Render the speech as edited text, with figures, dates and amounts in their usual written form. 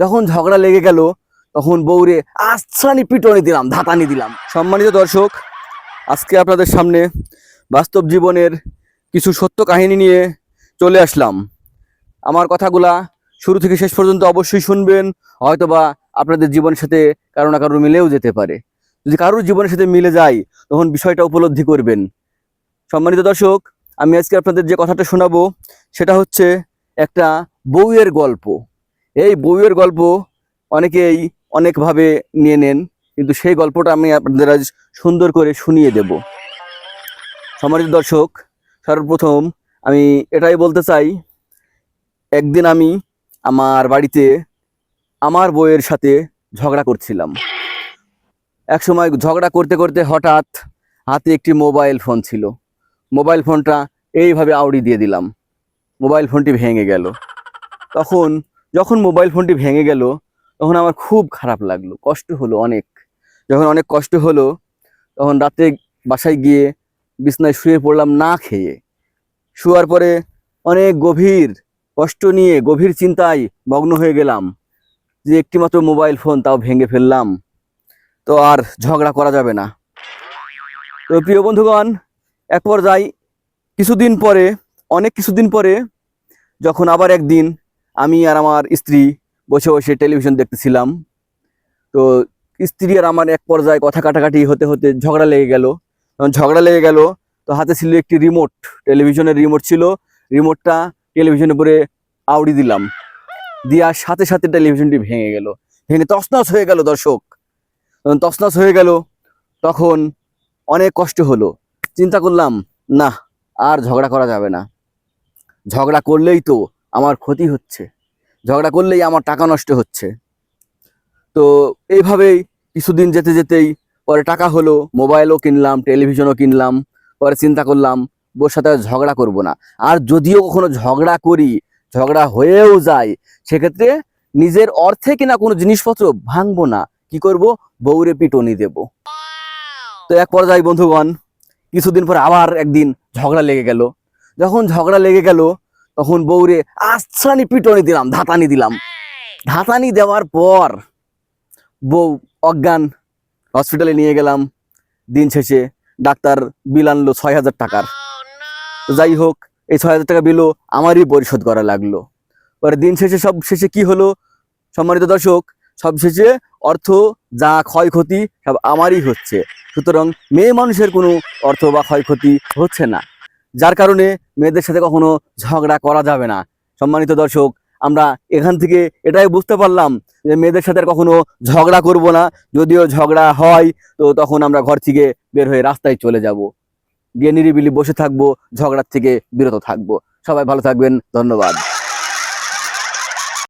যখন ঝগড়া লেগে গেল তখন বউরে আশ্রানি পিটনি দিলাম, ধাতানি দিলাম। সম্মানিত দর্শক, আজকে আপনাদের সামনে বাস্তব জীবনের কিছু সত্য কাহিনী নিয়ে চলে আসলাম। আমার কথাগুলা শুরু থেকে শেষ পর্যন্ত অবশ্যই শুনবেন, হয়তোবা আপনাদের জীবনের সাথে কারো না কারো মিলেও যেতে পারে। যদি কারোর জীবনের সাথে মিলে যায় তখন বিষয়টা উপলব্ধি করবেন। সম্মানিত দর্শক, আমি আজকে আপনাদের যে কথাটা শোনাবো সেটা হচ্ছে একটা বউয়ের গল্প। এই বউয়ের গল্প অনেকেই অনেকভাবে নিয়ে নেন, কিন্তু সেই গল্পটা আমি আপনাদের আজ সুন্দর করে শুনিয়ে দেব। সম্মানিত দর্শক, সর্বপ্রথম আমি এটাই বলতে চাই, একদিন আমি আমার বাড়িতে আমার বউয়ের সাথে ঝগড়া করছিলাম। এক সময় ঝগড়া করতে করতে হঠাৎ হাতে একটি মোবাইল ফোন ছিল, মোবাইল ফোনটা এইভাবে আউড়ি দিয়ে দিলাম, মোবাইল ফোনটি ভেঙে গেল। যখন মোবাইল ফোনটি ভেঙে গেল তখন আমার খুব খারাপ লাগলো, কষ্ট হলো অনেক। যখন অনেক কষ্ট হলো তখন রাতে বাসায় গিয়ে বিছনায় শুয়ে পড়লাম না খেয়ে। শুয়ার পরে অনেক গভীর কষ্ট নিয়ে গভীর চিন্তায় মগ্ন হয়ে গেলাম যে একটিমাত্র মোবাইল ফোন তাও ভেঙে ফেললাম, তো আর ঝগড়া করা যাবে না। তো প্রিয় বন্ধুগণ, এক পর্যায়ে অনেক কিছুদিন পরে যখন আবার একদিন আমি আর আমার স্ত্রী বসে বসে টেলিভিশন দেখতেছিলাম, তো স্ত্রী আর আমার এক পর্যায়ে কথা কাটাকাটি হতে হতে ঝগড়া লেগে গেল। তো হাতে ছিল একটি রিমোট, টেলিভিশনের রিমোট ছিল। রিমোটটা টেলিভিশনের উপরে আউড়ি দিলাম, দেওয়ার সাথে সাথে টেলিভিশনটি ভেঙে তছনছ হয়ে গেল। দর্শক, তছনছ হয়ে গেল তখন অনেক কষ্ট হলো। চিন্তা করলাম, না, আর ঝগড়া করা যাবে না। ঝগড়া করলেই তো আমার ক্ষতি হচ্ছে, ঝগড়া করলেই আমার টাকা নষ্ট হচ্ছে। তো এইভাবেই কিছুদিন যেতে যেতেই পরে টাকা হলো, মোবাইলও কিনলাম, টেলিভিশনও কিনলাম। পরে চিন্তা করলাম বউর সাথে ঝগড়া করব না। আর যদিও কখনো ঝগড়া করি, ঝগড়া হয়েও যায়, সেক্ষেত্রে নিজের অর্থে কিনা কোনো জিনিসপত্র ভাঙবো না। কি করব? বউরে পিটনি দেব। তো এক পর্যায়ে বন্ধুগণ, কিছুদিন পর আবার একদিন ঝগড়া লেগে গেল। যখন ঝগড়া লেগে গেল তখন বউরে আশ্রানি পিটনি দিলাম, ধাতানি দিলাম। ধাতানি দেওয়ার পর বউ অজ্ঞান, হসপিটালে নিয়ে গেলাম। দিন শেষে ডাক্তার বিল আনলো ৬,০০০ টাকার। তো যাই হোক, এই ৬,০০০ টাকা বিলও আমারই পরিশোধ করা লাগলো। পরে দিন শেষে সব শেষে কি হলো সম্মানিত দর্শক, সব শেষে অর্থ যা ক্ষয়ক্ষতি সব আমারই হচ্ছে। সুতরাং মেয়ে মানুষের কোনো অর্থ বা ক্ষয়ক্ষতি হচ্ছে না, যার কারণে মেয়েদের সাথে কখনো ঝগড়া করা যাবে না। সম্মানিত দর্শক, আমরা এখান থেকে এটাই বুঝতে পারলাম যে মেয়েদের সাথে কখনো ঝগড়া করব না। যদিও ঝগড়া হয় তো তখন আমরা ঘর থেকে বের হয়ে রাস্তায় চলে যাব, গিয়ে নিরিবিলি বসে থাকবো, ঝগড়ার থেকে বিরত থাকবো। সবাই ভালো থাকবেন, ধন্যবাদ।